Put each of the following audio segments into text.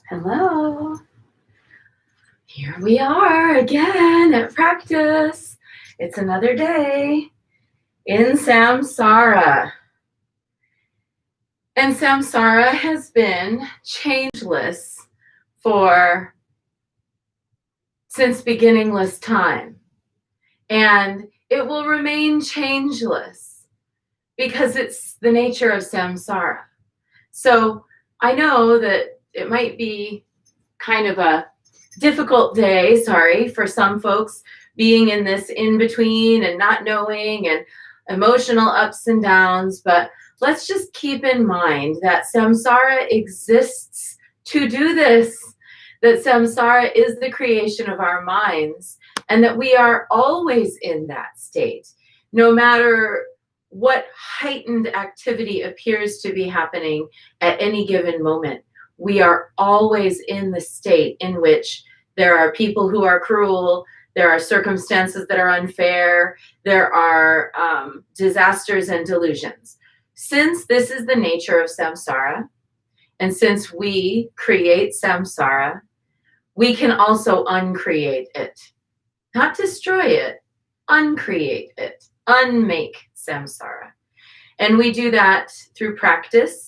Hello. Here we are again at practice. It's another day in samsara. And samsara has been changeless since beginningless time. And it will remain changeless because it's the nature of samsara. So I know that it might be kind of a difficult day, for some folks being in this in-between and not knowing and emotional ups and downs, but let's just keep in mind that samsara exists to do this, that samsara is the creation of our minds, and that we are always in that state, no matter what heightened activity appears to be happening at any given moment. We are always in the state in which there are people who are cruel, there are circumstances that are unfair, there are disasters and delusions. Since this is the nature of samsara, and since we create samsara, we can also uncreate it. Not destroy it, uncreate it, unmake samsara. And we do that through practice.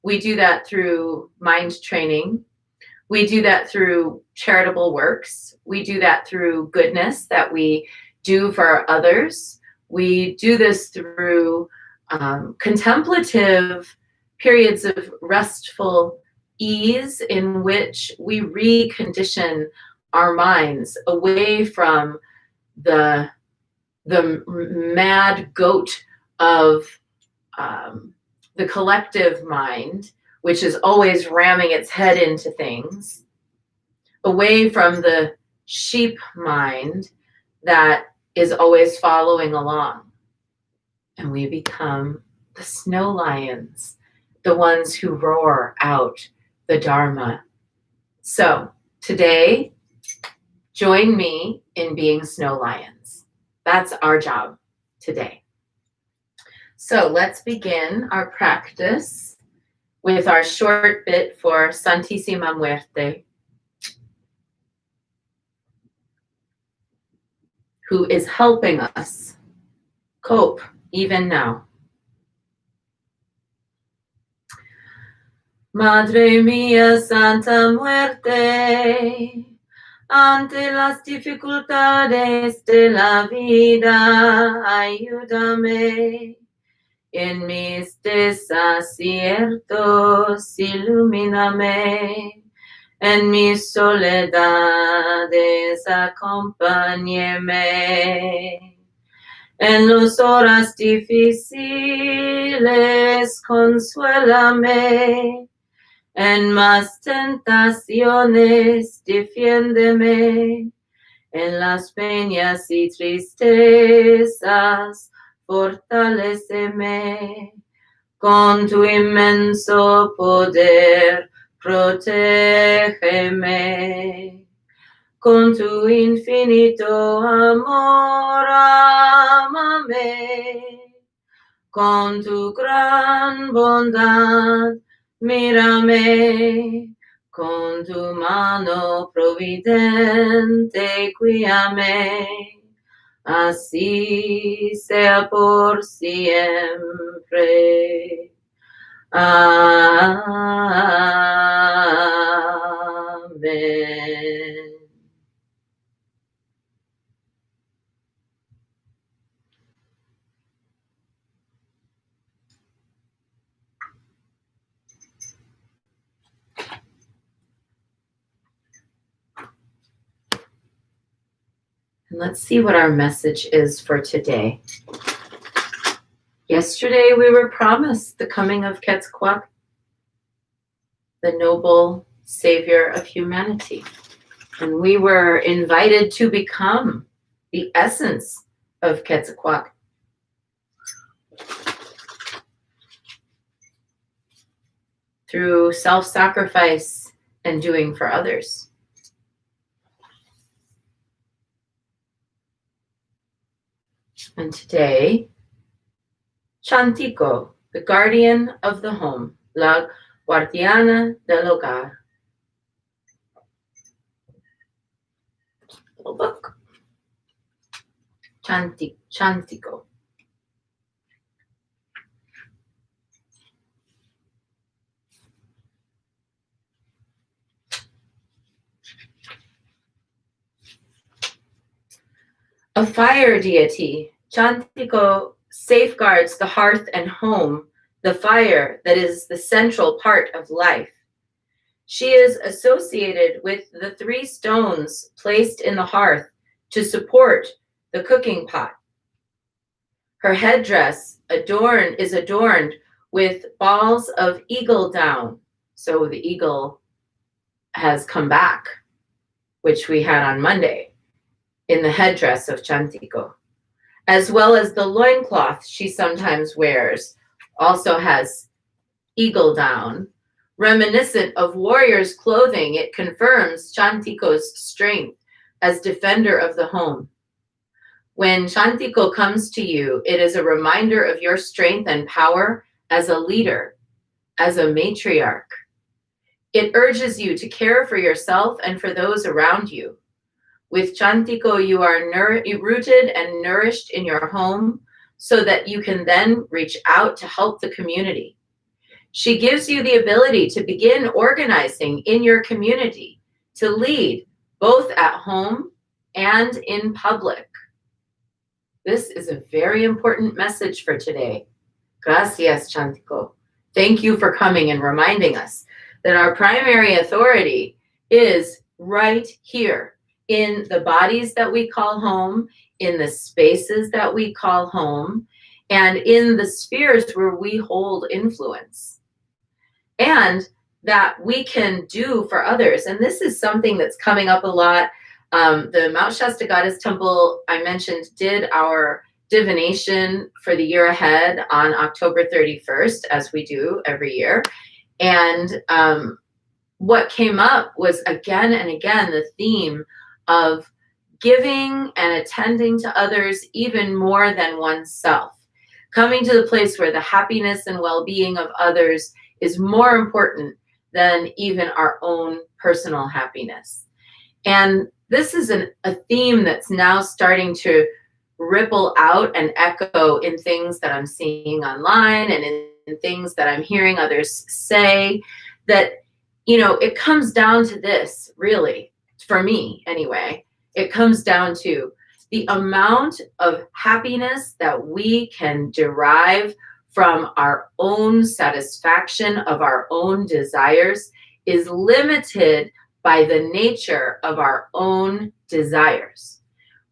We do that through mind training. We do that through charitable works. We do that through goodness that we do for others. We do this through contemplative periods of restful ease in which we recondition our minds away from the mad goat of the collective mind, which is always ramming its head into things, away from the sheep mind that is always following along. And we become the snow lions, the ones who roar out the Dharma. So today, join me in being snow lions. That's our job today. So let's begin our practice with our short bit for Santissima Muerte, who is helping us cope even now. Madre mía Santa Muerte, ante las dificultades de la vida, ayúdame. En mis desaciertos, ilumíname. En mis soledades, acompáñeme. En las horas difíciles, consuélame. En más tentaciones, defiéndeme. En las penas y tristezas, fortaléceme. Con tu inmenso poder, protégeme. Con tu infinito amor, ámame. Con tu gran bondad, mírame. Con tu mano providente, guíame. Así sea por siempre. Amen. And let's see what our message is for today. Yesterday we were promised the coming of Quetzalcoatl, the noble savior of humanity. And we were invited to become the essence of Quetzalcoatl. Through self-sacrifice and doing for others. And today, Chantico, the guardian of the home, la guardiana del hogar. little book. Chantiko. A fire deity, Chantiko safeguards the hearth and home, the fire that is the central part of life. She is associated with the 3 stones placed in the hearth to support the cooking pot. Her headdress is adorned with balls of eagle down. So the eagle has come back, which we had on Monday, in the headdress of Chantiko, as well as the loincloth she sometimes wears, also has eagle down. Reminiscent of warrior's clothing, it confirms Chantiko's strength as defender of the home. When Chantiko comes to you, it is a reminder of your strength and power as a leader, as a matriarch. It urges you to care for yourself and for those around you. With Chantiko, you are rooted and nourished in your home so that you can then reach out to help the community. She gives you the ability to begin organizing in your community, to lead both at home and in public. This is a very important message for today. Gracias, Chantiko. Thank you for coming and reminding us that our primary authority is right here in the bodies that we call home, in the spaces that we call home, and in the spheres where we hold influence. And that we can do for others. And this is something that's coming up a lot. The Mount Shasta Goddess Temple, I mentioned, did our divination for the year ahead on October 31st, as we do every year. And what came up was again and again the theme of giving and attending to others even more than oneself. Coming to the place where the happiness and well-being of others is more important than even our own personal happiness. And this is a theme that's now starting to ripple out and echo in things that I'm seeing online and in things that I'm hearing others say, that, you know, it comes down to this, really, for me anyway. It comes down to the amount of happiness that we can derive from our own satisfaction of our own desires is limited by the nature of our own desires.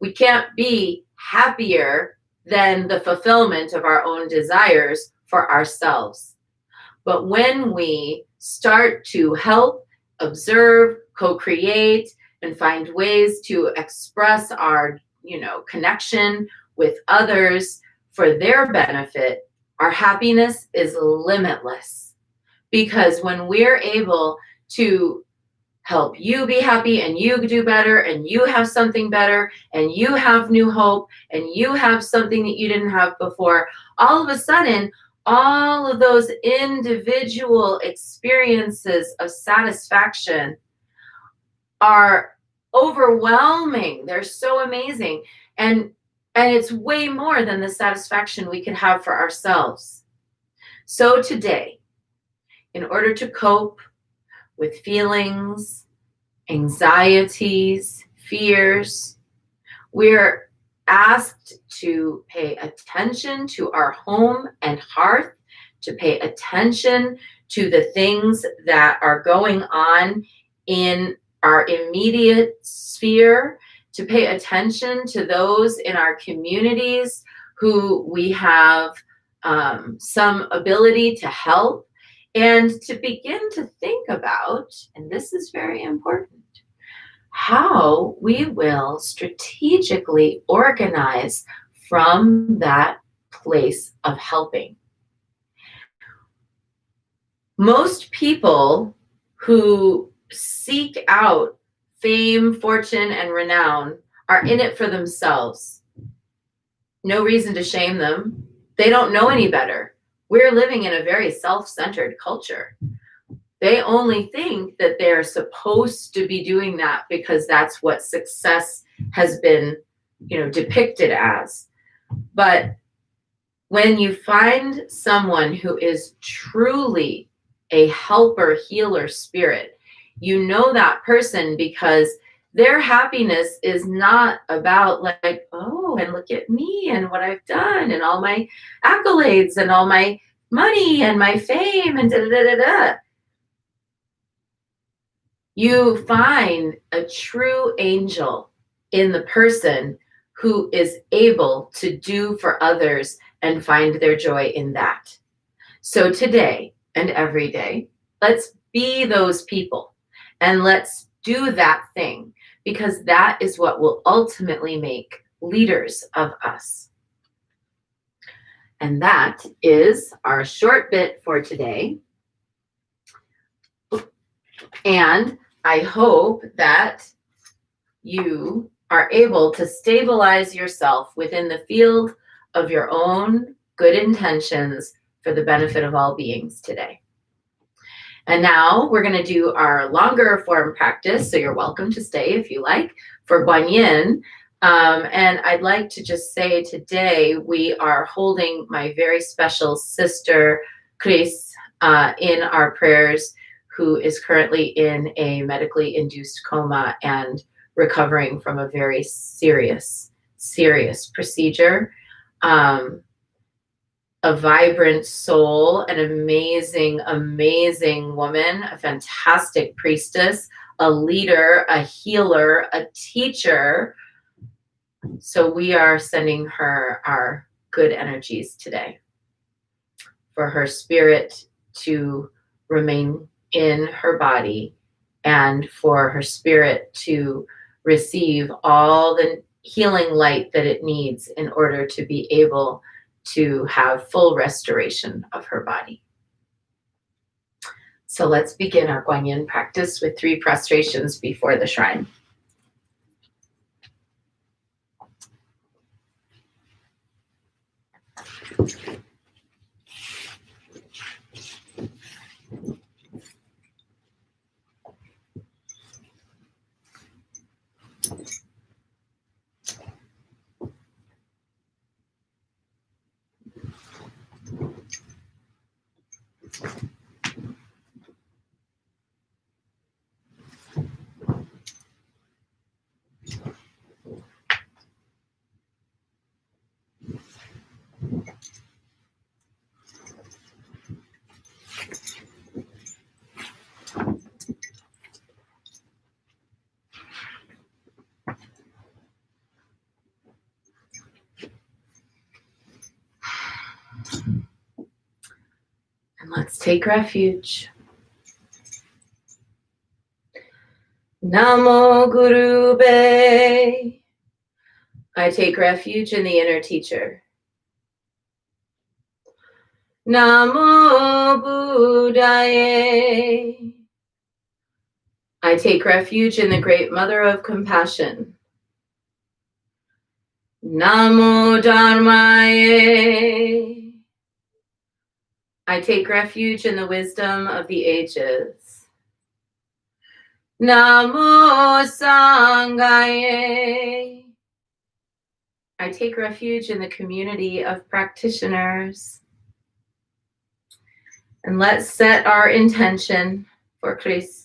We can't be happier than the fulfillment of our own desires for ourselves. But when we start to help, observe, co-create, and find ways to express our, connection with others for their benefit, our happiness is limitless. Because when we're able to help you be happy and you do better and you have something better and you have new hope and you have something that you didn't have before, all of a sudden, all of those individual experiences of satisfaction are overwhelming. They're so amazing. And it's way more than the satisfaction we can have for ourselves. So today, in order to cope with feelings, anxieties, fears, we're asked to pay attention to our home and hearth, to pay attention to the things that are going on in our immediate sphere, to pay attention to those in our communities who we have some ability to help, and to begin to think about, and this is very important, how we will strategically organize from that place of helping. Most people who seek out fame, fortune, and renown are in it for themselves. No reason to shame them. They don't know any better. We're living in a very self-centered culture. They only think that they're supposed to be doing that because that's what success has been, depicted as. But when you find someone who is truly a helper, healer spirit, you know that person because their happiness is not about like, oh, and look at me and what I've done and all my accolades and all my money and my fame and da da da da da. You find a true angel in the person who is able to do for others and find their joy in that. So today and every day, let's be those people and let's do that thing, because that is what will ultimately make leaders of us. And that is our short bit for today. And I hope that you are able to stabilize yourself within the field of your own good intentions for the benefit of all beings today. And now we're going to do our longer form practice. So you're welcome to stay if you like for Guanyin. And I'd like to just say today we are holding my very special sister, Chris, in our prayers, who is currently in a medically induced coma and recovering from a very serious procedure. A vibrant soul, an amazing woman, a fantastic priestess, a leader, a healer, a teacher. So we are sending her our good energies today for her spirit to remain in her body and for her spirit to receive all the healing light that it needs in order to be able to have full restoration of her body. So let's begin our Guanyin practice with 3 prostrations before the shrine. And let's take refuge. Namo Guru Be. I take refuge in the inner teacher. Namo Buddhaye. I take refuge in the great mother of compassion. Namo Dharmaye. I take refuge in the wisdom of the ages. Namo Sanghaye. I take refuge in the community of practitioners. And let's set our intention for Chris.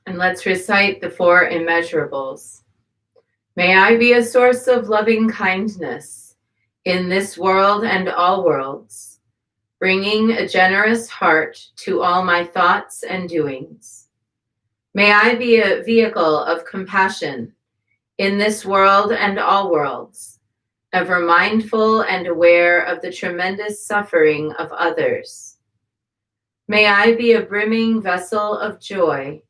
And let's recite the 4 immeasurables. May I be a source of loving kindness in this world and all worlds, bringing a generous heart to all my thoughts and doings. May I be a vehicle of compassion in this world and all worlds, ever mindful and aware of the tremendous suffering of others. May I be a brimming vessel of joy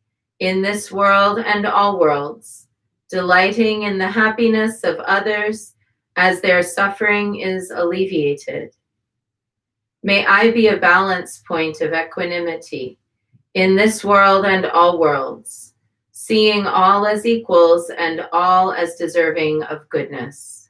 in this world and all worlds, delighting in the happiness of others as their suffering is alleviated. May I be a balance point of equanimity in this world and all worlds, seeing all as equals and all as deserving of goodness.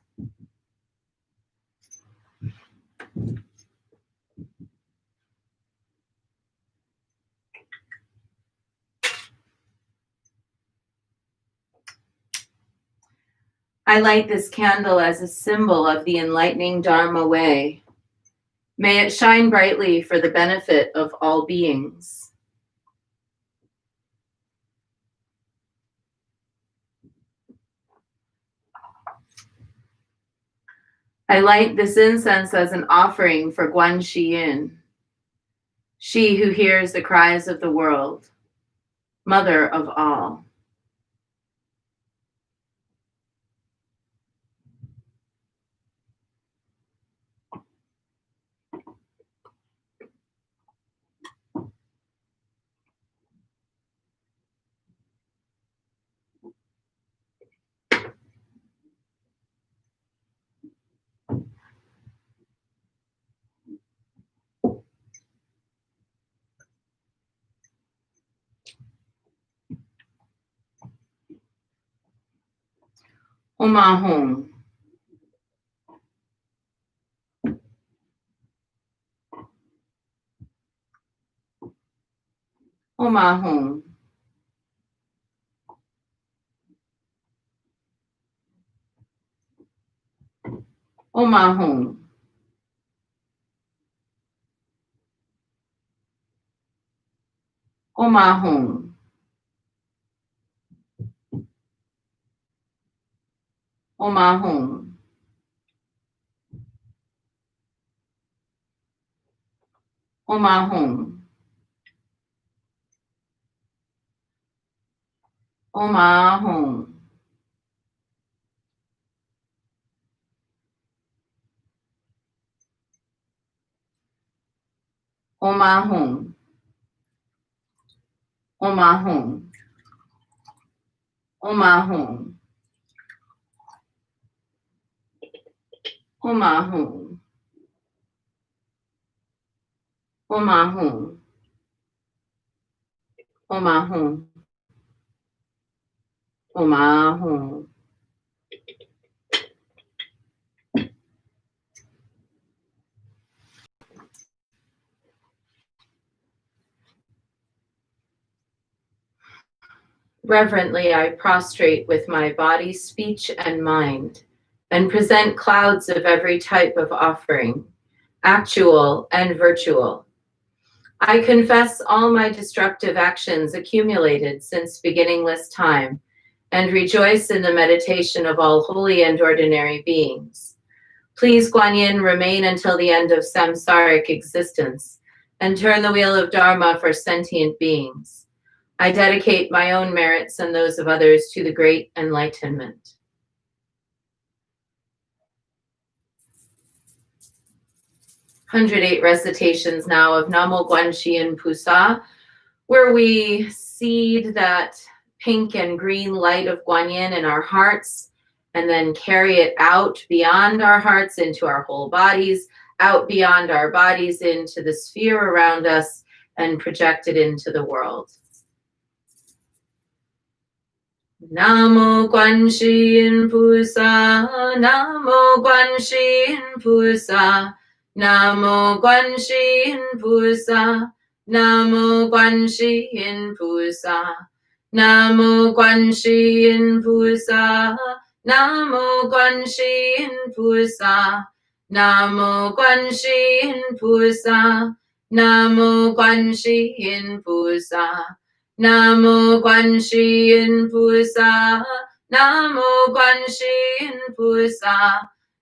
I light this candle as a symbol of the enlightening Dharma way. May it shine brightly for the benefit of all beings. I light this incense as an offering for Guan Yin, she who hears the cries of the world, mother of all. Omahong. Omahong. Omahong. Omahong. Omahong. Omahong. Omahong. Omahong. Omahong. Omahong. Omahong. Omahong. Omahong. Omahong. Reverently, I prostrate with my body, speech, and mind, and present clouds of every type of offering, actual and virtual. I confess all my destructive actions accumulated since beginningless time, and rejoice in the meditation of all holy and ordinary beings. Please, Guan Yin, remain until the end of samsaric existence, and turn the wheel of Dharma for sentient beings. I dedicate my own merits and those of others to the great enlightenment. "108 recitations now of Namo Guanxin Pusa, where we seed that pink and green light of Guan Yin in our hearts, and then carry it out beyond our hearts into our whole bodies, out beyond our bodies into the sphere around us, and project it into the world. Namo Guanxin Pusa, Namo Guanxin Pusa, Namo Guanxin Pusa, Namo Guanxin Pusa, Namo Guanxin Pusa, Namo Guanxin Pusa, Namo Guanxin Pusa, Namo Guanxin Pusa, Namo Guanxin Pusa, Namo Guanxin Pusa,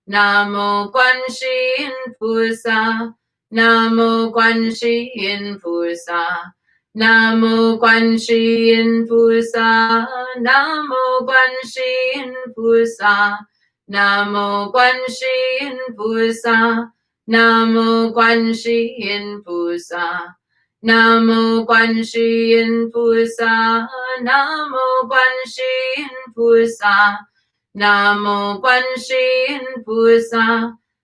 Namo Guanxin Pusa, Namo Guanxin Pusa, Namo Guanxin Pusa, Namo Guanxin Pusa, Namo Guanxin Pusa, Namo Guanxin Pusa, Namo Guanxin Pusa, Namo Guanxin Pusa, Namo Guanxin Pusa,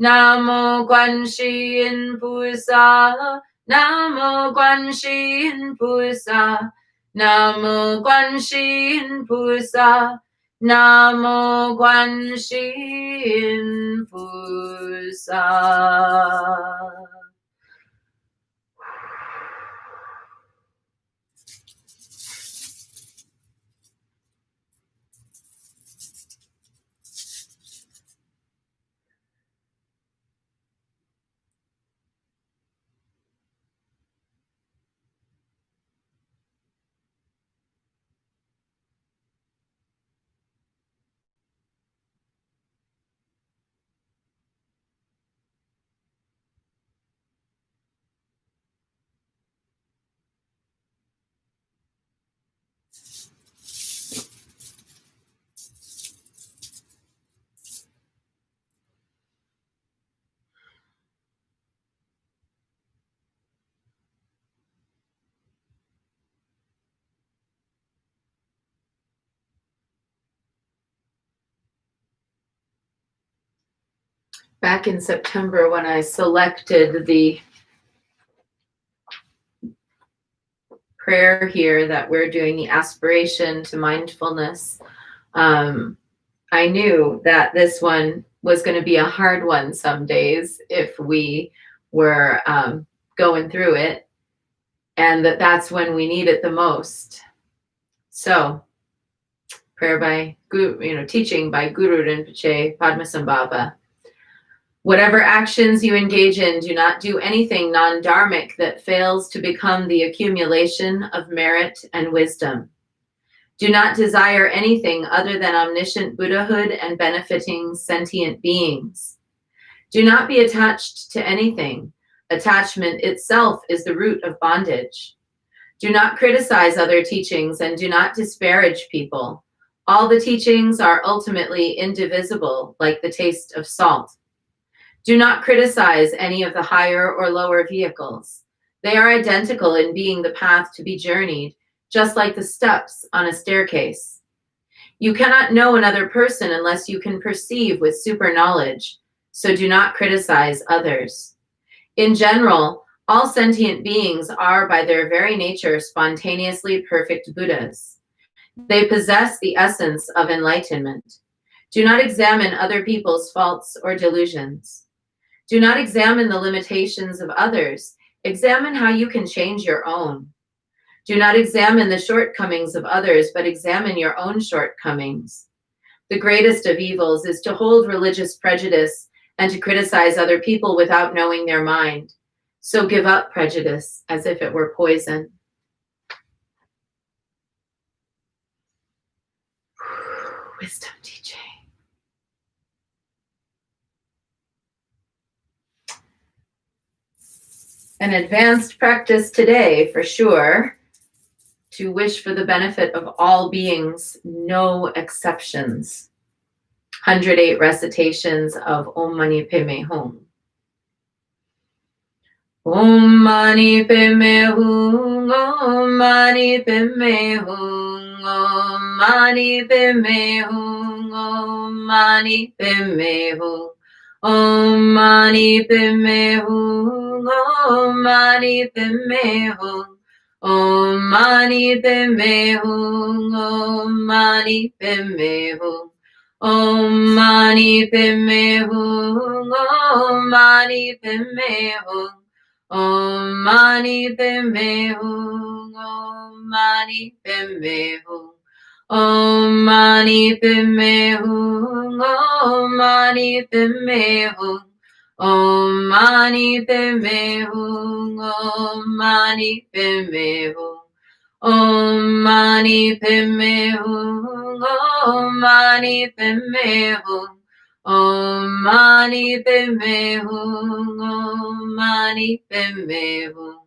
Namo Guan Shi Yin Pu Sa. Namo Guan Shi Yin Pu Sa. Namo Guan Shi Yin Pu Sa. Namo Guan Shi Yin Pu Sa. Back in September, when I selected the prayer here that we're doing, the aspiration to mindfulness, I knew that this one was going to be a hard one some days if we were going through it, and that's when we need it the most. So, prayer by Guru, teaching by Guru Rinpoche, Padmasambhava. Whatever actions you engage in, do not do anything non-dharmic that fails to become the accumulation of merit and wisdom. Do not desire anything other than omniscient Buddhahood and benefiting sentient beings. Do not be attached to anything. Attachment itself is the root of bondage. Do not criticize other teachings and do not disparage people. All the teachings are ultimately indivisible, like the taste of salt. Do not criticize any of the higher or lower vehicles. They are identical in being the path to be journeyed, just like the steps on a staircase. You cannot know another person unless you can perceive with super knowledge, so do not criticize others. In general, all sentient beings are by their very nature spontaneously perfect Buddhas. They possess the essence of enlightenment. Do not examine other people's faults or delusions. Do not examine the limitations of others. Examine how you can change your own. Do not examine the shortcomings of others, but examine your own shortcomings. The greatest of evils is to hold religious prejudice and to criticize other people without knowing their mind. So give up prejudice as if it were poison. Wisdom teaching. An advanced practice today, for sure, to wish for the benefit of all beings, no exceptions. 108 recitations of Om Mani Padme Hum. Om Mani Padme Hum, Om Mani Padme Hum, Om Mani Padme Hum, Om Mani Padme Hum. Om Mani Padme Hum, Om Mani Padme Hum, Om Mani Padme Hum, Om Mani Padme Hum, Om Mani Padme Hum, Om Mani Padme Hum, Om Mani Padme Hum, Om Mani Padme Hum. Om Mani Padme Hum, Om Mani Padme Hum, Om Mani Padme Hum, Om Mani Padme Hum, Om Mani Padme Hum, Om Mani Padme Hum, Om Mani Padme Hum, Om Mani Padme Hum.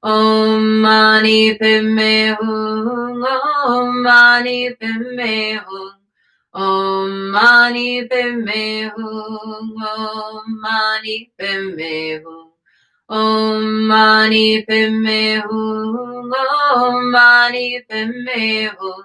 Om Mani Padme Hum, Om Mani Padme Hum, Om Mani Padme Hum, Om Mani Padme Hum, Om Mani Padme Hum, Om Mani Padme Hum,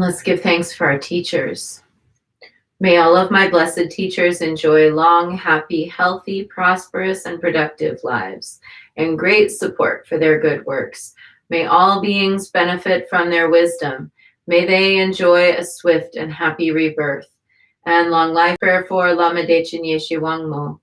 And let's give thanks for our teachers. May all of my blessed teachers enjoy long, happy, healthy, prosperous, and productive lives, and great support for their good works. May all beings benefit from their wisdom. May they enjoy a swift and happy rebirth. And long life prayer for Lama Dechen Yeshe Wangmo.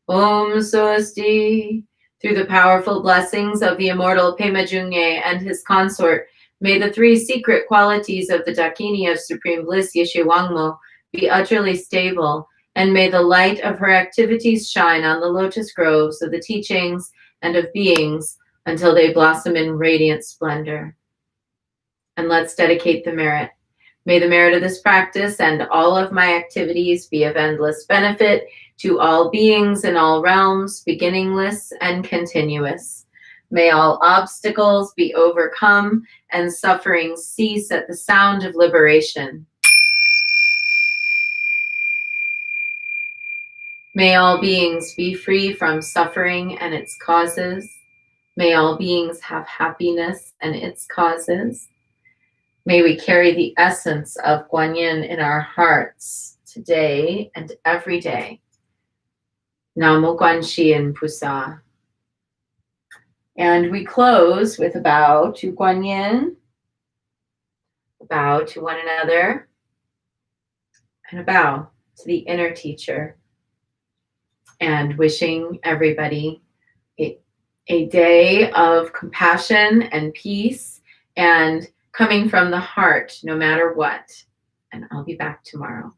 Om Swasti. Through the powerful blessings of the immortal Pema Jungye and his consort, may the three secret qualities of the Dakini of Supreme Bliss Yeshe Wangmo be utterly stable, and may the light of her activities shine on the lotus groves of the teachings and of beings until they blossom in radiant splendor. And let's dedicate the merit. May the merit of this practice and all of my activities be of endless benefit to all beings in all realms, beginningless and continuous. May all obstacles be overcome and suffering cease at the sound of liberation. May all beings be free from suffering and its causes. May all beings have happiness and its causes. May we carry the essence of Guanyin in our hearts today and every day. Namo Guanxin Pusa. And we close with a bow to Guanyin, a bow to one another, and a bow to the inner teacher. And wishing everybody a day of compassion and peace and coming from the heart, no matter what. And I'll be back tomorrow.